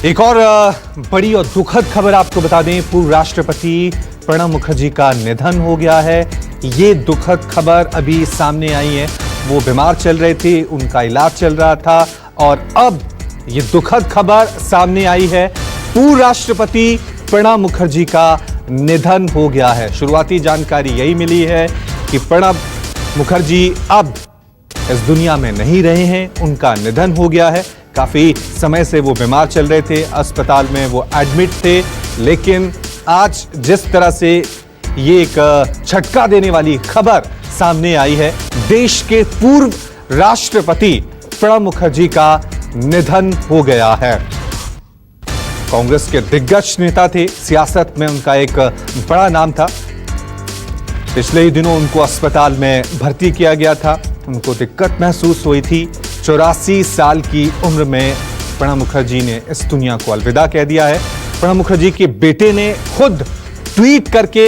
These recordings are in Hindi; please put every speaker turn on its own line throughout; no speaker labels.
एक और बड़ी और दुखद खबर आपको बता दें, पूर्व राष्ट्रपति प्रणब मुखर्जी का निधन हो गया है। ये दुखद खबर अभी सामने आई है। वो बीमार चल रहे थे, उनका इलाज चल रहा था और अब ये दुखद खबर सामने आई है, पूर्व राष्ट्रपति प्रणब मुखर्जी का निधन हो गया है। शुरुआती जानकारी यही मिली है कि प्रणब मुखर्जी अब इस दुनिया में नहीं रहे हैं, उनका निधन हो गया है। काफी समय से वो बीमार चल रहे थे, अस्पताल में वो एडमिट थे, लेकिन आज जिस तरह से ये एक झटका देने वाली खबर सामने आई है, देश के पूर्व राष्ट्रपति प्रणब मुखर्जी का निधन हो गया है। कांग्रेस के दिग्गज नेता थे, सियासत में उनका एक बड़ा नाम था। पिछले ही दिनों उनको अस्पताल में भर्ती किया गया था, उनको दिक्कत महसूस हुई थी। 84 साल की उम्र में प्रणब मुखर्जी ने इस दुनिया को अलविदा कह दिया है। प्रणब मुखर्जी के बेटे ने खुद ट्वीट करके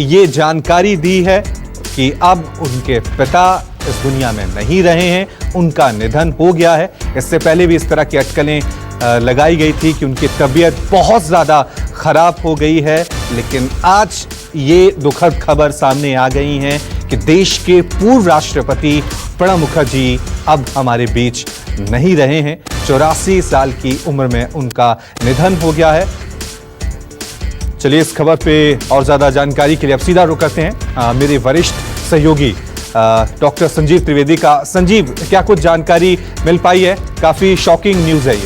ये जानकारी दी है कि अब उनके पिता इस दुनिया में नहीं रहे हैं, उनका निधन हो गया है। इससे पहले भी इस तरह की अटकलें लगाई गई थी कि उनकी तबीयत बहुत ज़्यादा खराब हो गई है, लेकिन आज ये दुखद खबर सामने आ गई है कि देश के पूर्व राष्ट्रपति प्रणब मुखर्जी अब हमारे बीच नहीं रहे हैं। 84 साल की उम्र में उनका निधन हो गया है। चलिए इस खबर पे और ज्यादा जानकारी के लिए अब सीधा रुख करते हैं मेरे वरिष्ठ सहयोगी डॉक्टर संजीव त्रिवेदी का। संजीव, क्या कुछ जानकारी मिल पाई है? काफी शॉकिंग न्यूज है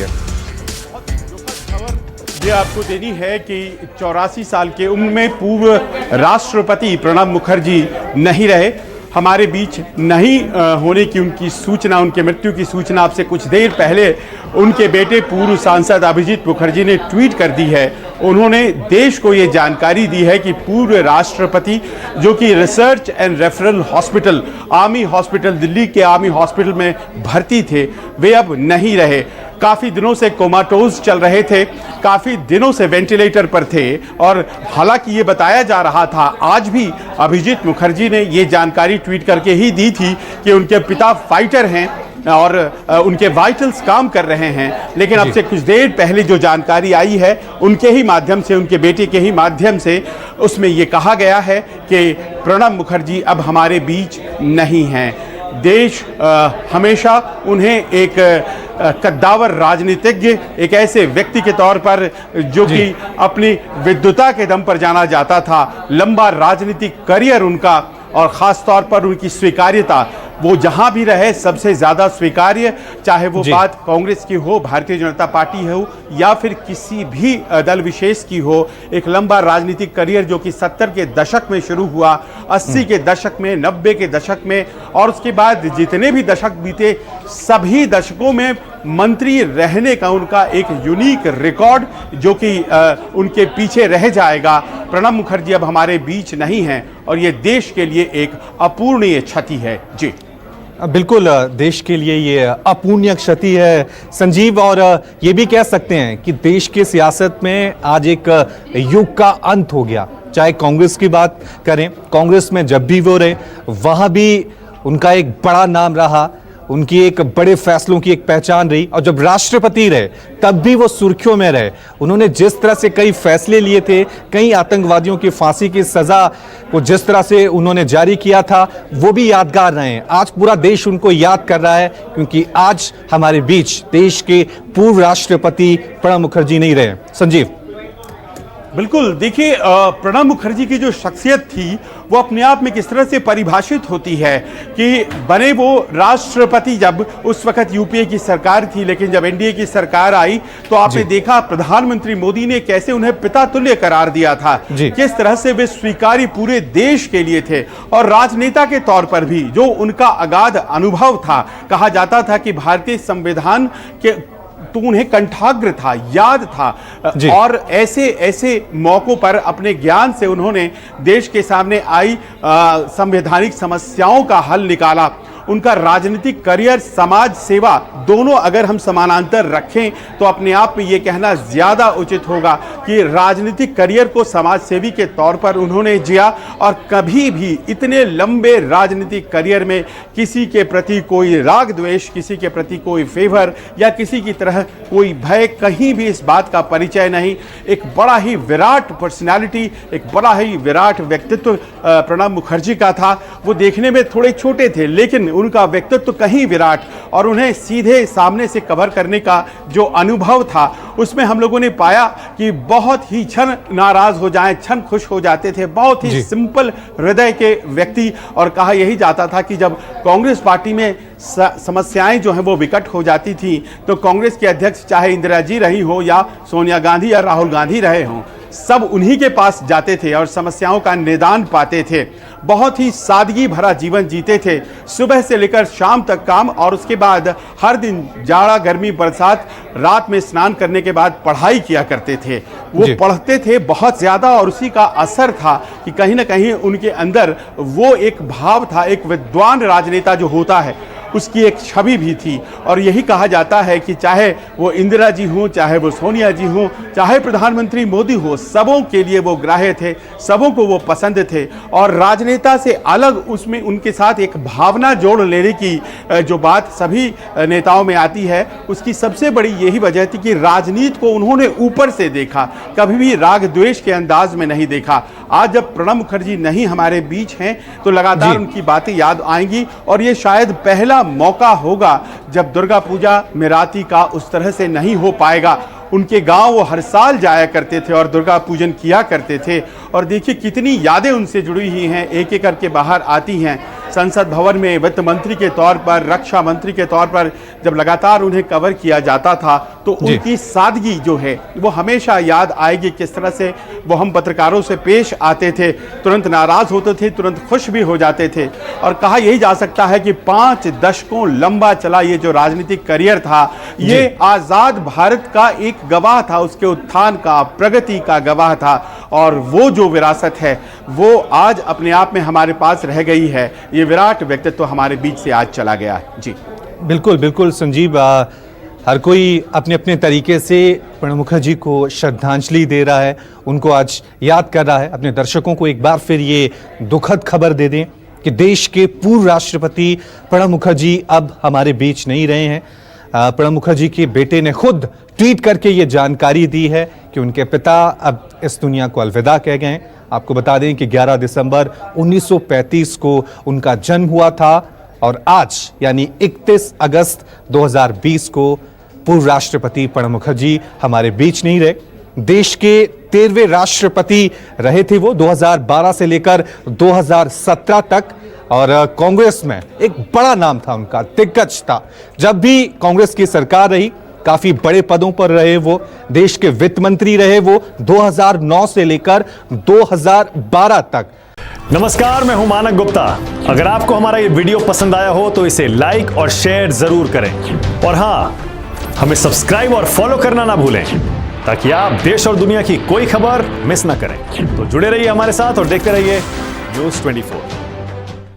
ये
आपको देनी है कि 84 साल के उम्र में पूर्व राष्ट्रपति प्रणब मुखर्जी नहीं रहे, हमारे बीच नहीं होने की उनकी सूचना, उनके मृत्यु की सूचना आपसे कुछ देर पहले उनके बेटे पूर्व सांसद अभिजीत मुखर्जी ने ट्वीट कर दी है। उन्होंने देश को ये जानकारी दी है कि पूर्व राष्ट्रपति, जो कि research and referral hospital, army hospital, Delhi के आर्मी हॉस्पिटल में भर्ती थे, वे अब नहीं रहे। काफ़ी दिनों से कोमाटोज चल रहे थे, काफ़ी दिनों से वेंटिलेटर पर थे और हालांकि ये बताया जा रहा था, आज भी अभिजीत मुखर्जी ने ये जानकारी ट्वीट करके ही दी थी कि उनके पिता फाइटर हैं और उनके वाइटल्स काम कर रहे हैं, लेकिन अब से कुछ देर पहले जो जानकारी आई है उनके ही माध्यम से, उनके बेटे के ही माध्यम से, उसमें ये कहा गया है कि प्रणब मुखर्जी अब हमारे बीच नहीं हैं। देश हमेशा उन्हें एक कद्दावर राजनीतिज्ञ, एक ऐसे व्यक्ति के तौर पर जो कि अपनी विद्वता के दम पर जाना जाता था, लंबा राजनीतिक करियर उनका और ख़ास तौर पर उनकी स्वीकार्यता, वो जहां भी रहे सबसे ज़्यादा स्वीकार्य, चाहे वो बात कांग्रेस की हो, भारतीय जनता पार्टी हो या फिर किसी भी दल विशेष की हो। एक लंबा राजनीतिक करियर जो कि 70 के दशक में शुरू हुआ, 80 के दशक में, 90 के दशक में और उसके बाद जितने भी दशक बीते, सभी दशकों में मंत्री रहने का उनका एक यूनिक रिकॉर्ड जो कि उनके पीछे रह जाएगा। प्रणब मुखर्जी अब हमारे बीच नहीं हैं और ये देश के लिए एक अपूर्णीय क्षति है। जी
बिल्कुल, देश के लिए ये अपूर्णीय क्षति है संजीव, और ये भी कह सकते हैं कि देश की सियासत में आज एक युग का अंत हो गया। चाहे कांग्रेस की बात करें, कांग्रेस में जब भी वो रहे वहां भी उनका एक बड़ा नाम रहा, उनकी एक बड़े फैसलों की एक पहचान रही, और जब राष्ट्रपति रहे तब भी वो सुर्खियों में रहे। उन्होंने जिस तरह से कई फैसले लिए थे, कई आतंकवादियों की फांसी की सजा को जिस तरह से उन्होंने जारी किया था, वो भी यादगार रहे हैं। आज पूरा देश उनको याद कर रहा है क्योंकि आज हमारे बीच देश के पूर्व राष्ट्रपति प्रणब मुखर्जी नहीं रहे। संजीव,
बिल्कुल, देखिए प्रणब मुखर्जी की जो शख्सियत थी वो अपने आप में किस तरह से परिभाषित होती है कि बने वो राष्ट्रपति जब उस वक्त यूपीए की सरकार थी, लेकिन जब एनडीए की सरकार आई तो आपने देखा प्रधानमंत्री मोदी ने कैसे उन्हें पिता तुल्य करार दिया था, किस तरह से वे स्वीकार्य पूरे देश के लिए थे और राजनेता के तौर पर भी जो उनका अगाध अनुभव था। कहा जाता था कि भारतीय संविधान के तो उन्हें कंठाग्र था, याद था और ऐसे ऐसे मौकों पर अपने ज्ञान से उन्होंने देश के सामने आई संवैधानिक समस्याओं का हल निकाला। उनका राजनीतिक करियर, समाज सेवा दोनों अगर हम समानांतर रखें तो अपने आप में ये कहना ज़्यादा उचित होगा कि राजनीतिक करियर को समाज सेवी के तौर पर उन्होंने जिया और कभी भी इतने लंबे राजनीतिक करियर में किसी के प्रति कोई राग द्वेष, किसी के प्रति कोई फेवर या किसी की तरह कोई भय, कहीं भी इस बात का परिचय नहीं। एक बड़ा ही विराट पर्सनालिटी, एक बड़ा ही विराट व्यक्तित्व प्रणब मुखर्जी का था। वो देखने में थोड़े छोटे थे लेकिन उनका व्यक्तित्व कहीं विराट, और उन्हें सीधे सामने से कवर करने का जो अनुभव था उसमें हम लोगों ने पाया कि बहुत ही क्षण नाराज हो जाएं, क्षण खुश हो जाते थे। बहुत ही सिंपल हृदय के व्यक्ति, और कहा यही जाता था कि जब कांग्रेस पार्टी में समस्याएं जो हैं वो विकट हो जाती थी तो कांग्रेस के अध्यक्ष चाहे इंदिरा जी रही हो या सोनिया गांधी या राहुल गांधी रहे हों, सब उन्हीं के पास जाते थे और समस्याओं का निदान पाते थे। बहुत ही सादगी भरा जीवन जीते थे, सुबह से लेकर शाम तक काम, और उसके बाद हर दिन जाड़ा गर्मी बरसात रात में स्नान करने के बाद पढ़ाई किया करते थे। वो पढ़ते थे बहुत ज़्यादा और उसी का असर था कि कहीं ना कहीं उनके अंदर वो एक भाव था, एक विद्वान राजनेता जो होता है उसकी एक छवि भी थी। और यही कहा जाता है कि चाहे वो इंदिरा जी हों, चाहे वो सोनिया जी हों, चाहे प्रधानमंत्री मोदी हो, सबों के लिए वो ग्राह्य थे, सबों को वो पसंद थे। और राजनेता से अलग उसमें उनके साथ एक भावना जोड़ लेने की जो बात सभी नेताओं में आती है, उसकी सबसे बड़ी यही वजह थी कि राजनीति को उन्होंने ऊपर से देखा, कभी भी राग द्वेष के अंदाज में नहीं देखा। आज जब प्रणब मुखर्जी नहीं हमारे बीच हैं तो लगातार उनकी बातें याद आएंगी, और ये शायद पहला मौका होगा जब दुर्गा पूजा मेराती का उस तरह से नहीं हो पाएगा। उनके गांव वो हर साल जाया करते थे और दुर्गा पूजन किया करते थे, और देखिए कितनी यादें उनसे जुड़ी हुई हैं, एक एक करके बाहर आती हैं। संसद भवन में वित्त मंत्री के तौर पर, रक्षा मंत्री के तौर पर जब लगातार उन्हें कवर किया जाता था तो उनकी सादगी जो है वो हमेशा याद आएगी। किस तरह से वो हम पत्रकारों से पेश आते थे, तुरंत नाराज होते थे, तुरंत खुश भी हो जाते थे। और कहा यही जा सकता है कि 5 दशकों लंबा चला ये जो राजनीतिक करियर था, ये आज़ाद भारत का एक गवाह था, उसके उत्थान का, प्रगति का गवाह था। और वो जो विरासत है वो आज अपने आप में हमारे पास रह गई है। ये विराट व्यक्तित्व हमारे बीच से आज चला गया। जी
बिल्कुल बिल्कुल संजीव, हर कोई अपने अपने तरीके से प्रणब मुखर्जी को श्रद्धांजलि दे रहा है, उनको आज याद कर रहा है। अपने दर्शकों को एक बार फिर ये दुखद खबर दे दें कि देश के पूर्व राष्ट्रपति प्रणब मुखर्जी अब हमारे बीच नहीं रहे हैं। प्रणब मुखर्जी के बेटे ने खुद ट्वीट करके ये जानकारी दी है कि उनके पिता अब इस दुनिया को अलविदा कह गए हैं। आपको बता दें कि 11 दिसंबर 1935 को उनका जन्म हुआ था, और आज यानी 31 अगस्त 2020 को पूर्व राष्ट्रपति प्रणब मुखर्जी हमारे बीच नहीं रहे। देश के 13वें राष्ट्रपति रहे थे वो 2012 से लेकर 2017 तक, और कांग्रेस में एक बड़ा नाम था उनका, दिग्गज था। जब भी कांग्रेस की सरकार रही काफी बड़े पदों पर रहे वो, देश के वित्त मंत्री रहे वो 2009 से लेकर 2012 तक।
नमस्कार, मैं हूं मानक गुप्ता। अगर आपको हमारा ये वीडियो पसंद आया हो तो इसे लाइक और शेयर जरूर करें, और हां, हमें सब्सक्राइब और फॉलो करना ना भूलें ताकि आप देश और दुनिया की कोई खबर मिस ना करें। तो जुड़े रहिए हमारे साथ और देखते रहिए न्यूज़ 24।